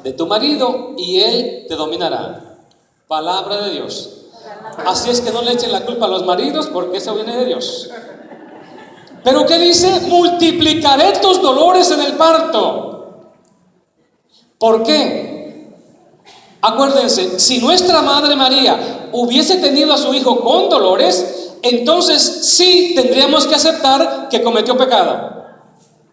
de tu marido y él te dominará. Palabra de Dios. Así es que no le echen la culpa a los maridos, porque eso viene de Dios. Pero ¿qué dice? Multiplicaré tus dolores en el parto. ¿Por qué? Acuérdense, si nuestra Madre María hubiese tenido a su hijo con dolores, entonces sí tendríamos que aceptar que cometió pecado,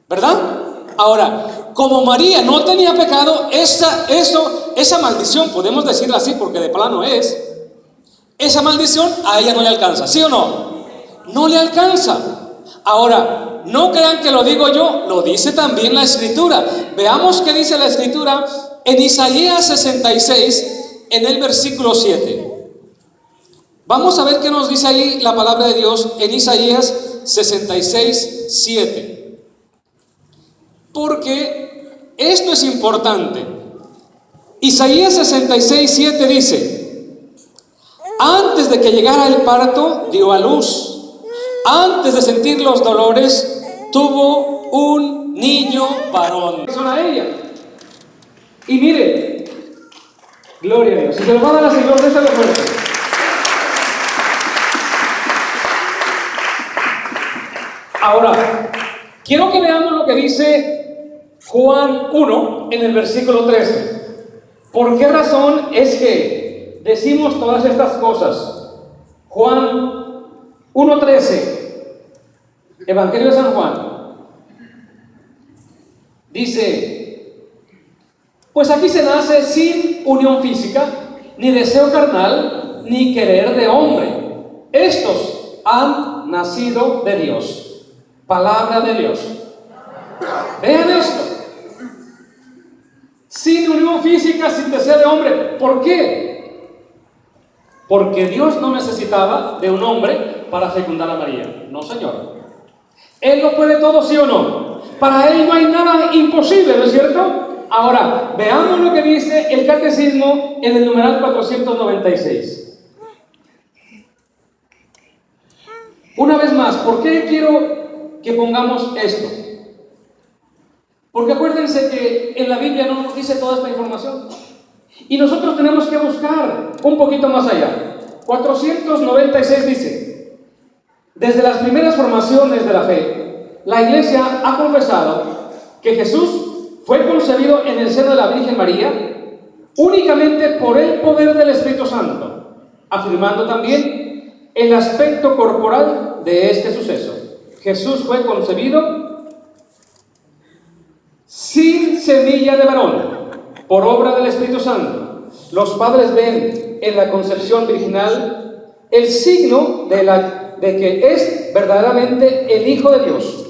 ¿verdad? Ahora, como María no tenía pecado, esa maldición, podemos decirla así porque de plano es, esa maldición a ella no le alcanza, ¿sí o no? No le alcanza. Ahora, no crean que lo digo yo, lo dice también la Escritura. Veamos qué dice la Escritura en Isaías 66, en el versículo 7. Vamos a ver qué nos dice ahí la palabra de Dios en Isaías 66, 7. Porque esto es importante. Isaías 66, 7 dice: antes de que llegara el parto, dio a luz. Antes de sentir los dolores, tuvo un niño varón. Son a ella. Y mire, gloria a Dios. Si se lo va a dar al Señor, déselo fuerte. Ahora, quiero que veamos lo que dice Juan 1 en el versículo 13. ¿Por qué razón es que decimos todas estas cosas? Juan 1:13, Evangelio de San Juan, dice: pues aquí se nace sin unión física, ni deseo carnal, ni querer de hombre. Estos han nacido de Dios. Palabra de Dios. Vean esto. Sin unión física, sin deseo de hombre. ¿Por qué? Porque Dios no necesitaba de un hombre para fecundar a María. No, Señor. Él lo puede todo, ¿sí o no? Para Él no hay nada imposible, ¿no es cierto? Ahora, veamos lo que dice el Catecismo en el numeral 496. Una vez más, ¿por qué quiero que pongamos esto? Porque acuérdense que en la Biblia no nos dice toda esta información. Y nosotros tenemos que buscar un poquito más allá. 496 dice: desde las primeras formaciones de la fe, la Iglesia ha confesado que Jesús fue concebido en el seno de la Virgen María únicamente por el poder del Espíritu Santo, afirmando también el aspecto corporal de este suceso. Jesús fue concebido sin semilla de varón, por obra del Espíritu Santo. Los padres ven en la concepción virginal el signo de que es verdaderamente el Hijo de Dios,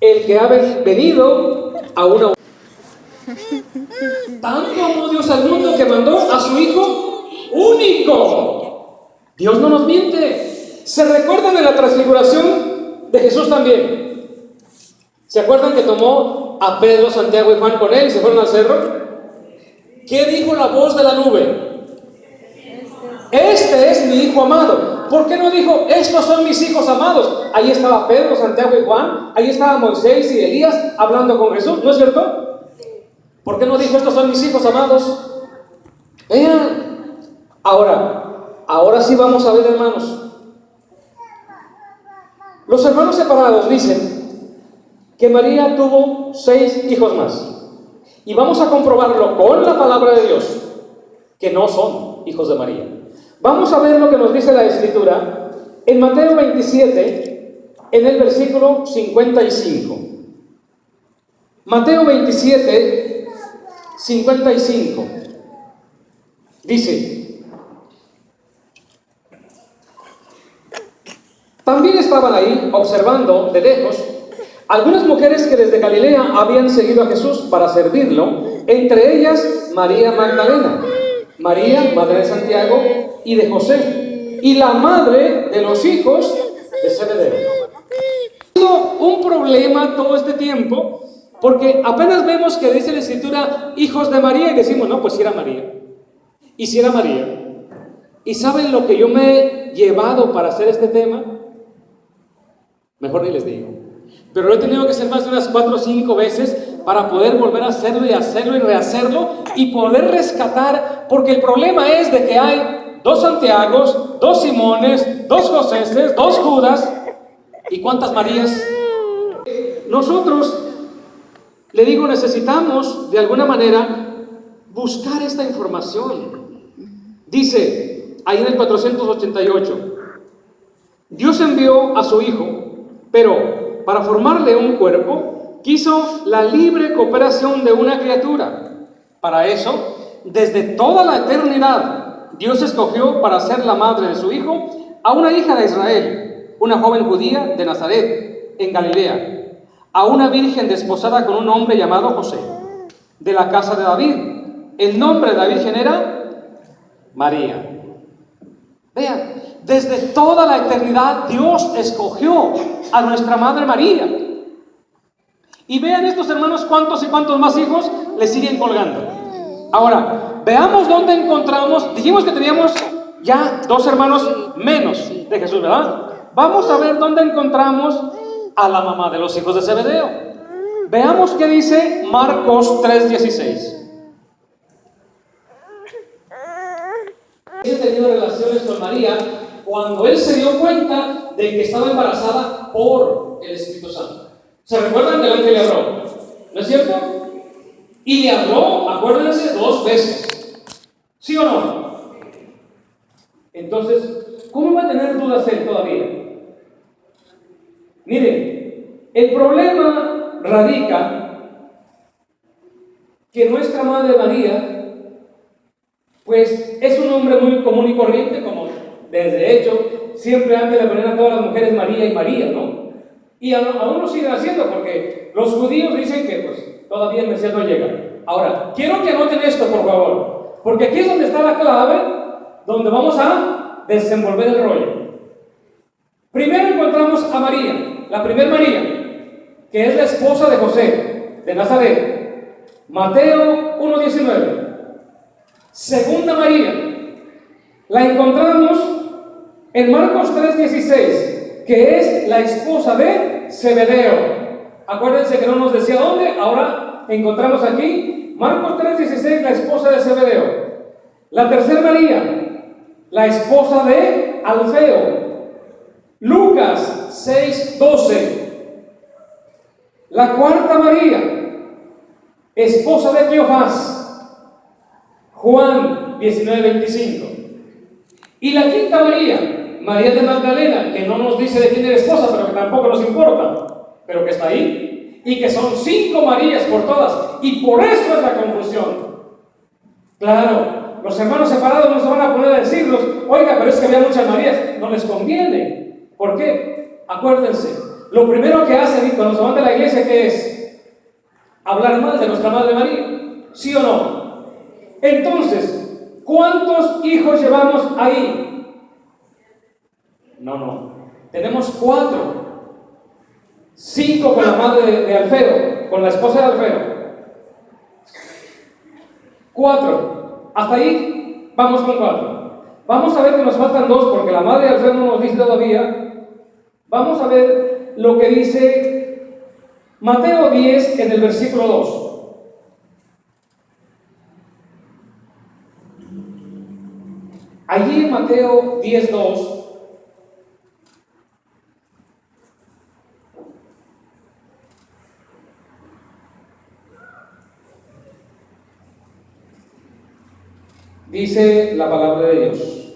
el que ha venido a una... Tanto amó Dios al mundo que mandó a su Hijo único. Dios no nos miente. ¿Se recuerdan de la transfiguración de Jesús también? ¿Se acuerdan que tomó a Pedro, Santiago y Juan con él y se fueron al cerro? ¿Qué dijo la voz de la nube? Este es mi Hijo amado. ¿Por qué no dijo, estos son mis hijos amados? Ahí estaba Pedro, Santiago y Juan, ahí estaba Moisés y Elías hablando con Jesús, ¿no es cierto? ¿Por qué no dijo, estos son mis hijos amados? Vean. Ahora sí vamos a ver, hermanos. Los hermanos separados dicen que María tuvo 6 hijos más. Y vamos a comprobarlo con la palabra de Dios, que no son hijos de María. Vamos a ver lo que nos dice la Escritura en Mateo 27, en el versículo 55. Mateo 27, 55. Dice: también estaban ahí observando de lejos algunas mujeres que desde Galilea habían seguido a Jesús para servirlo, entre ellas María Magdalena, María, madre de Santiago y de José, y la madre de los hijos de Zebedeo. Ha sido un problema todo este tiempo, porque apenas vemos que dice la Escritura hijos de María y decimos, no, pues si era María. Y si era María. ¿Y saben lo que yo me he llevado para hacer este tema? Mejor ni les digo. Pero lo he tenido que hacer más de unas 4 o 5 veces para poder volver a hacerlo y hacerlo y rehacerlo y poder rescatar, porque el problema es de que hay 2 Santiagos, 2 Simones, 2 Joséses, 2 Judas, ¿y cuántas Marías? Nosotros, le digo, necesitamos de alguna manera buscar esta información. Dice ahí en el 488, Dios envió a su Hijo, pero para formarle un cuerpo, quiso la libre cooperación de una criatura. Para eso, desde toda la eternidad, Dios escogió para ser la madre de su Hijo a una hija de Israel, una joven judía de Nazaret, en Galilea, a una virgen desposada con un hombre llamado José, de la casa de David. El nombre de la virgen era María. Vean, desde toda la eternidad Dios escogió a nuestra Madre María. Y vean estos hermanos cuántos y cuántos más hijos le siguen colgando. Ahora, veamos dónde encontramos, dijimos que teníamos ya 2 hermanos menos de Jesús, ¿verdad? Vamos a ver dónde encontramos a la mamá de los hijos de Zebedeo. Veamos qué dice Marcos 3:16. He tenido relaciones con María cuando él se dio cuenta de que estaba embarazada por el Espíritu Santo. ¿Se recuerdan del ángel le habló? ¿No es cierto? Y le habló, acuérdense, 2 veces. ¿Sí o no? Entonces, ¿cómo va a tener dudas él todavía? Miren, el problema radica que nuestra Madre María, pues es un nombre muy común y corriente, como desde hecho siempre antes le ponían a todas las mujeres María y María, ¿no? Y aún lo siguen haciendo porque los judíos dicen que pues todavía el Mesías no llega. Ahora, quiero que anoten esto, por favor, porque aquí es donde está la clave, donde vamos a desenvolver el rollo. Primero encontramos a María, la primer María, que es la esposa de José, de Nazaret. Mateo 1:19. Segunda María, la encontramos en Marcos 3:16, que es la esposa de Zebedeo. Acuérdense que no nos decía dónde, ahora encontramos aquí, Marcos 3:16, la esposa de Zebedeo. La tercera María, la esposa de Alfeo. Lucas 6:12. La cuarta María, esposa de Cleofás. Juan 19:25. Y la quinta María, María de Magdalena, que no nos dice de quién era esposa, pero que tampoco nos importa, pero que está ahí, y que son 5 Marías por todas, y por eso es la confusión. Claro, los hermanos separados no se van a poner a decirlos, oiga, pero es que había muchas Marías, no les conviene. ¿Por qué? Acuérdense, lo primero que hacen cuando se van de la iglesia, ¿qué es? Hablar mal de nuestra Madre María, ¿sí o no? Entonces, ¿cuántos hijos llevamos ahí? No. Tenemos 4. 5 con la madre de Alfeo, con la esposa de Alfeo. 4. Hasta ahí vamos con 4. Vamos a ver que nos faltan 2 porque la madre de Alfeo no nos dice todavía. Vamos a ver lo que dice Mateo 10 en el versículo 2. Allí en Mateo 10:2 dice la palabra de Dios.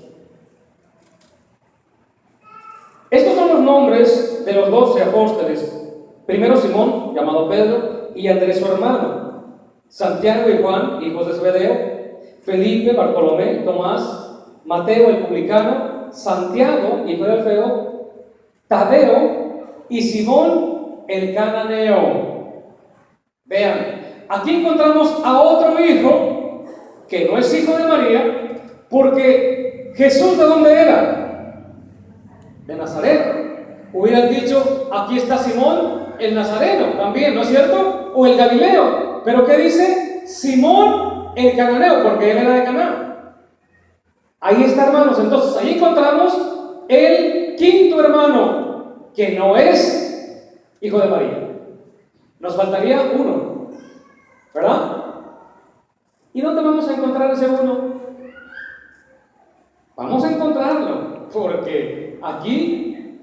Estos son los nombres de los 12 apóstoles. Primero Simón, llamado Pedro, y Andrés su hermano, Santiago y Juan, hijos de Zebedeo, Felipe, Bartolomé, Tomás, Mateo el publicano, Santiago, hijo de Alfeo, Tadeo y Simón el cananeo. Vean, aquí encontramos a otro hijo que no es hijo de María, porque Jesús, ¿de dónde era? De Nazaret. Hubieran dicho, aquí está Simón el Nazareno, también, ¿no es cierto? O el Galileo. Pero ¿qué dice? Simón el cananeo, porque él era de Caná. Ahí está, hermanos. Entonces, ahí encontramos el quinto hermano, que no es hijo de María. Nos faltaría uno. ¿verdad? ¿Y dónde vamos a encontrar ese uno? Vamos a encontrarlo, porque aquí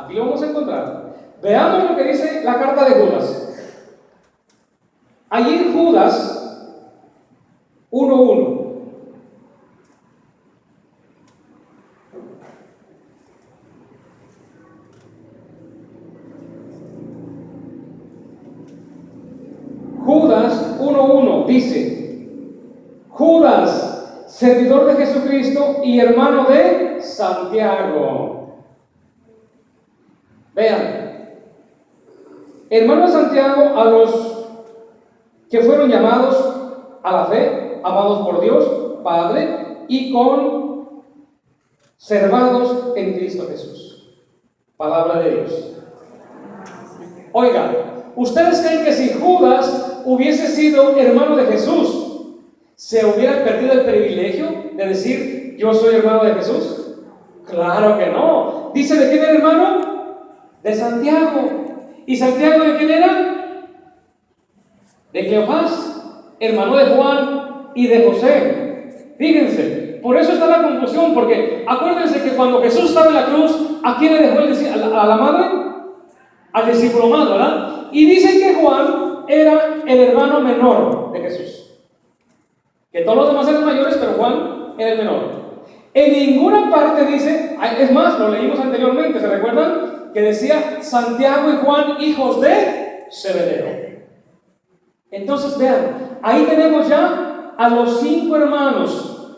lo vamos a encontrar. Veamos lo que dice la carta de Judas. Allí en Judas 1:1. Judas 1:1 dice: Judas, servidor de Jesucristo y hermano de Santiago. Vean, hermano de Santiago, a los que fueron llamados a la fe, amados por Dios Padre y conservados en Cristo Jesús. Palabra de Dios. Oigan, ¿ustedes creen que si Judas hubiese sido hermano de Jesús, se hubiera perdido el privilegio de decir, yo soy hermano de Jesús? Claro que no. Dice, ¿de quién era hermano? De Santiago. ¿Y Santiago de quién era? De Cleofás, hermano de Juan y de José. Fíjense, por eso está la confusión, porque acuérdense que cuando Jesús estaba en la cruz, ¿a quién le dejó a la madre? Al discípulo más, ¿verdad? Y dicen que Juan era el hermano menor de Jesús. Que todos los demás eran mayores, pero Juan era el menor. En ninguna parte dice, es más, lo leímos anteriormente, ¿se recuerdan? Que decía Santiago y Juan, hijos de Zebedeo. Entonces vean, ahí tenemos ya a los 5 hermanos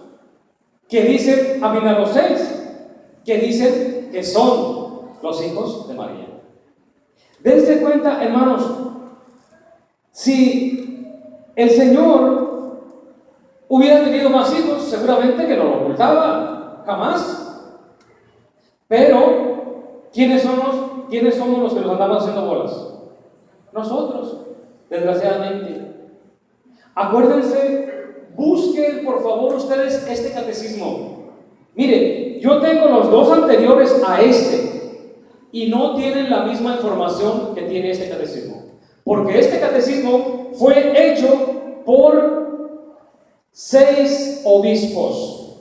que dicen, a los 6, que dicen que son los hijos de María. Dense cuenta, hermanos, si el Señor hubiera tenido más hijos, seguramente que no lo ocultaba, jamás. Pero, ¿quiénes somos los que nos andamos haciendo bolas? Nosotros, desgraciadamente. Acuérdense, busquen por favor ustedes este catecismo. Miren, yo tengo los 2 anteriores a este y no tienen la misma información que tiene este catecismo, porque este catecismo fue hecho por 6 obispos,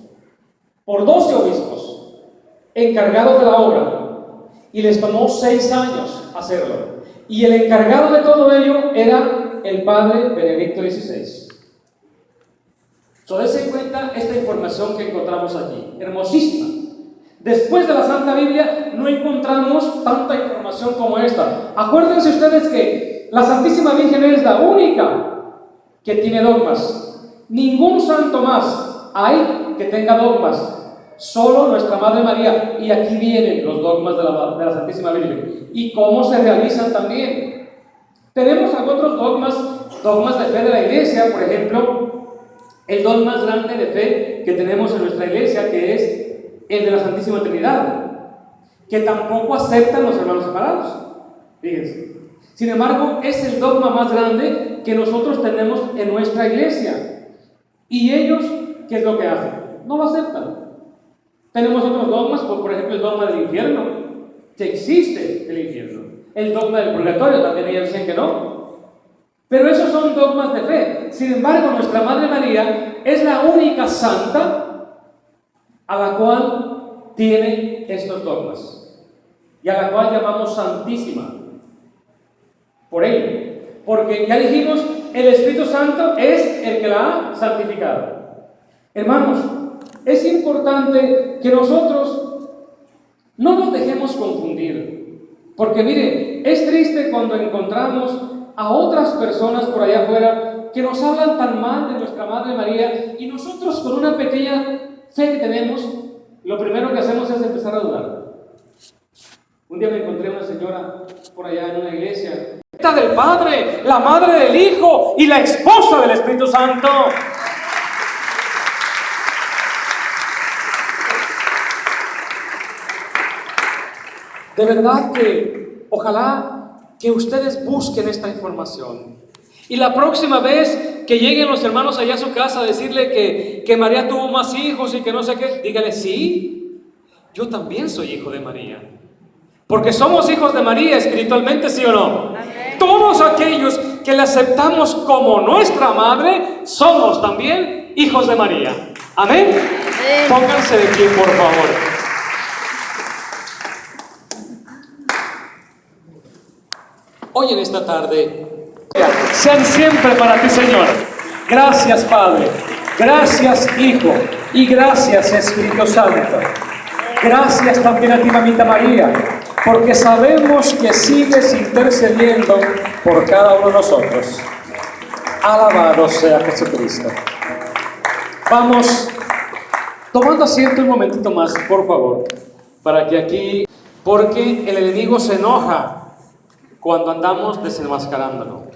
por 12 obispos encargados de la obra, y les tomó 6 años hacerlo, y el encargado de todo ello era el padre Benedicto XVI. Dense cuenta esta información que encontramos aquí, hermosísima. Después de la Santa Biblia no encontramos tanta información como esta. Acuérdense ustedes que la Santísima Virgen es la única que tiene dogmas. Ningún santo más hay que tenga dogmas. Solo nuestra Madre María. Y aquí vienen los dogmas de la Santísima Virgen. Y cómo se realizan también. Tenemos otros dogmas de fe de la Iglesia. Por ejemplo, el dogma más grande de fe que tenemos en nuestra Iglesia, que es el de la Santísima Trinidad, que tampoco aceptan los hermanos separados. Fíjense. Sin embargo, es el dogma más grande que nosotros tenemos en nuestra iglesia. Y ellos, ¿qué es lo que hacen? No lo aceptan. Tenemos otros dogmas, por ejemplo, el dogma del infierno, que existe el infierno. El dogma del purgatorio, también ellos dicen que no. Pero esos son dogmas de fe. Sin embargo, nuestra Madre María es la única santa a la cual tiene estos dogmas y a la cual llamamos Santísima por ello, porque ya dijimos, el Espíritu Santo es el que la ha santificado. Hermanos, es importante que nosotros no nos dejemos confundir, porque mire, es triste cuando encontramos a otras personas por allá afuera que nos hablan tan mal de nuestra Madre María, y nosotros con una pequeña fe que tenemos, lo primero que hacemos es empezar a dudar. Un día me encontré una señora por allá en una iglesia, del Padre, la madre del Hijo y la esposa del Espíritu Santo. De verdad que ojalá que ustedes busquen esta información. Y la próxima vez que lleguen los hermanos allá a su casa a decirle que María tuvo más hijos y que no sé qué, dígale, sí, yo también soy hijo de María. Porque somos hijos de María espiritualmente, ¿sí o no? Amén. Todos aquellos que la aceptamos como nuestra madre, somos también hijos de María. Amén. Pónganse de pie, por favor. Hoy en esta tarde, sean siempre para ti, Señor. Gracias, Padre. Gracias, Hijo. Y gracias, Espíritu Santo. Gracias también a ti, mamita María, porque sabemos que sigues intercediendo por cada uno de nosotros. Alabado sea Jesucristo. Vamos tomando asiento un momentito más, por favor, para que aquí, porque el enemigo se enoja cuando andamos desenmascarándolo.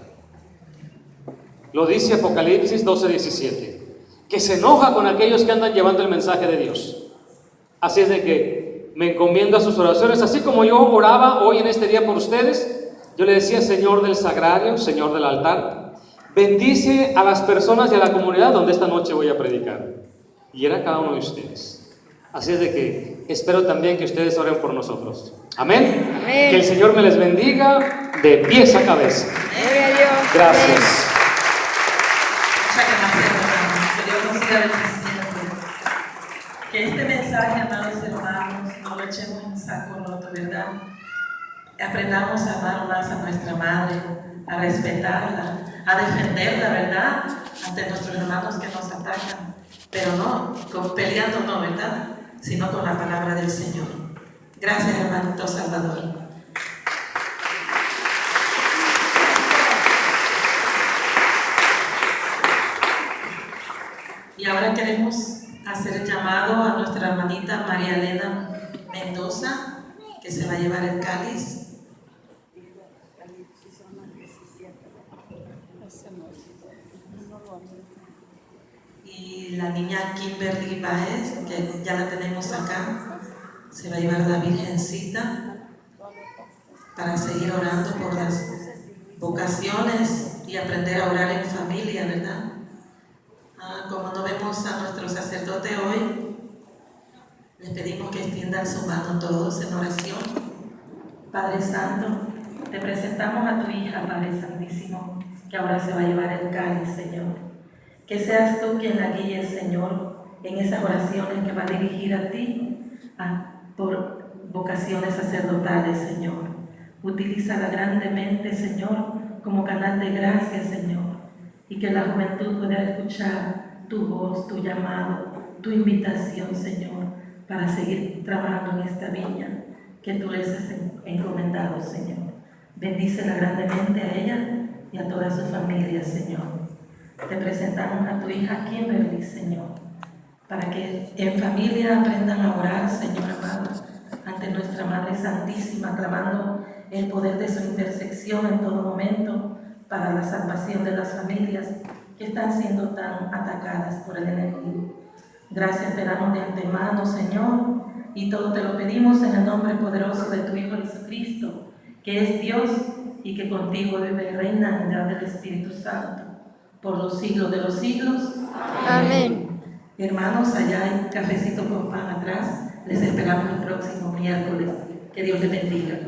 Lo dice Apocalipsis 12:17, que se enoja con aquellos que andan llevando el mensaje de Dios. Así es de que me encomiendo a sus oraciones, así como yo oraba hoy en este día por ustedes. Yo le decía: Señor del sagrario, Señor del altar, bendice a las personas y a la comunidad donde esta noche voy a predicar. Y era cada uno de ustedes. Así es de que espero también que ustedes oren por nosotros. Amén. Amén. Que el Señor me les bendiga de pies a cabeza. Gloria a Dios. Gracias. Muchas gracias, hermanos. Que Dios nos siga bendiciendo. Que este mensaje, amados hermanos, no lo echemos en saco roto, ¿verdad? Aprendamos a amar más a nuestra madre, a respetarla, a defenderla, ¿verdad? Ante nuestros hermanos que nos atacan. Pero no, peleando no, ¿verdad? Sino con la palabra del Señor. Gracias, hermanito Salvador. Y ahora queremos hacer el llamado a nuestra hermanita María Elena Mendoza, que se va a llevar el cáliz. Y la niña Kimberly Baez, que ya la tenemos acá, se va a llevar la Virgencita para seguir orando por las vocaciones y aprender a orar en familia, ¿verdad? Como no vemos a nuestro sacerdote hoy, les pedimos que extiendan su mano todos en oración. Padre Santo, te presentamos a tu hija, Padre Santísimo, que ahora se va a llevar el cáliz, Señor. Que seas tú quien la guíe, Señor, en esas oraciones que va a dirigir a ti por vocaciones sacerdotales, Señor. Utilízala grandemente, Señor, como canal de gracia, Señor, y que la juventud pueda escuchar tu voz, tu llamado, tu invitación, Señor, para seguir trabajando en esta viña que tú les has encomendado, Señor. Bendícela grandemente a ella y a toda su familia, Señor. Te presentamos a tu hija Kimberly, Señor, para que en familia aprendan a orar, Señor amado, ante nuestra Madre Santísima, clamando el poder de su intersección en todo momento para la salvación de las familias que están siendo tan atacadas por el enemigo. Gracias te damos de antemano, Señor, y todo te lo pedimos en el nombre poderoso de tu Hijo Jesucristo, que es Dios y que contigo vive y reina en unidad del Espíritu Santo, por los siglos de los siglos. Amén. Hermanos, allá hay cafecito con pan atrás. Les esperamos el próximo miércoles. Que Dios les bendiga.